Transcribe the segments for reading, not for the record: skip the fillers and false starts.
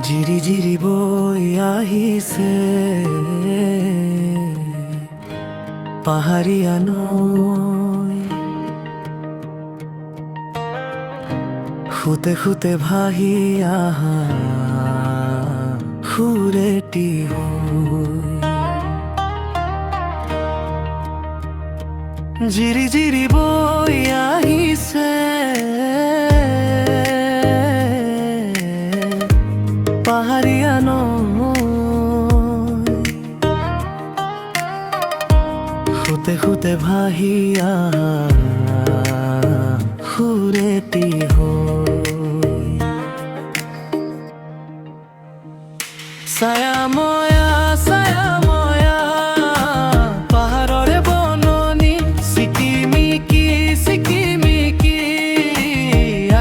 জিৰি জিৰি বৈ আহিছে পাহাৰীয়া নৈ, শুতে শুতে ভাহি আহা সুৰেটি হৈ। জিৰি জিৰি বৈ আহিছে পাহাৰীয়া নৈ, শুতে শুতে ভাহি আহা সুৰেটি হৈ। ছায়াময়া ছায়াময়া পাহাৰৰে বননি, চিকিমিকি চিকিমিকি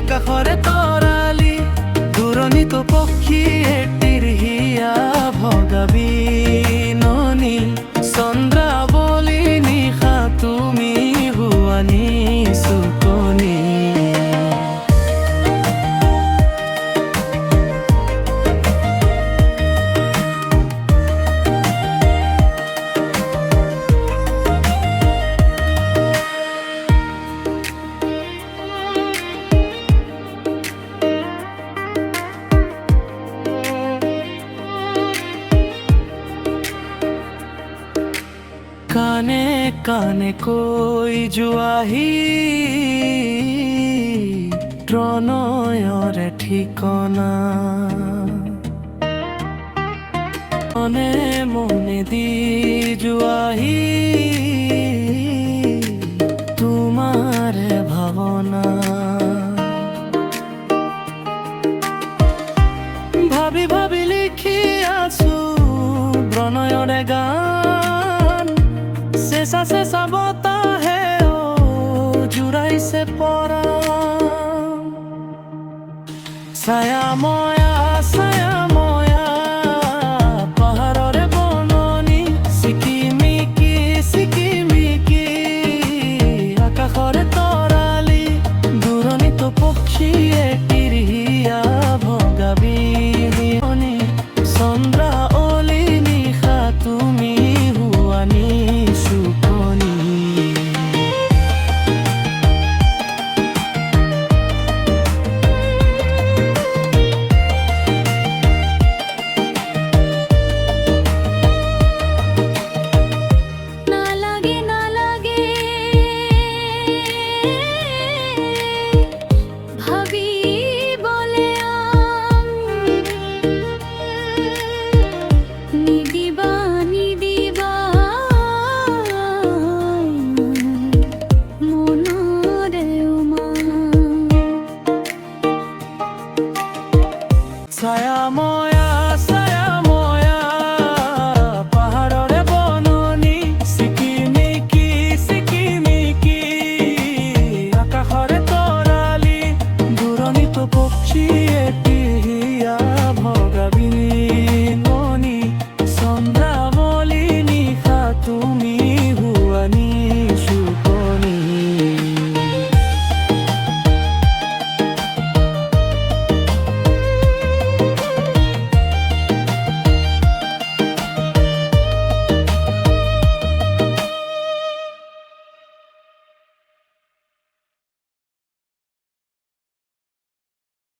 আকাশৰে তৰালি, দূৰণিতো পক্ষী এটিৰ হিয়া ভগা বিননি, চন্দ্ৰাৱলী নিশা তুমি হুৱানি চুকনি। কানে কানে কৈ যোৱাহি প্ৰণয়ৰে ঠিকনা, মনে মনে দি যোৱাহি তোমাৰে ভাৱনা। ভাবি ভাবি লিখি আছো প্ৰণয়ৰে গান, চেঁচা চেঁচা বতাহে জুৰাইছে পৰাণ। ছায়াময়া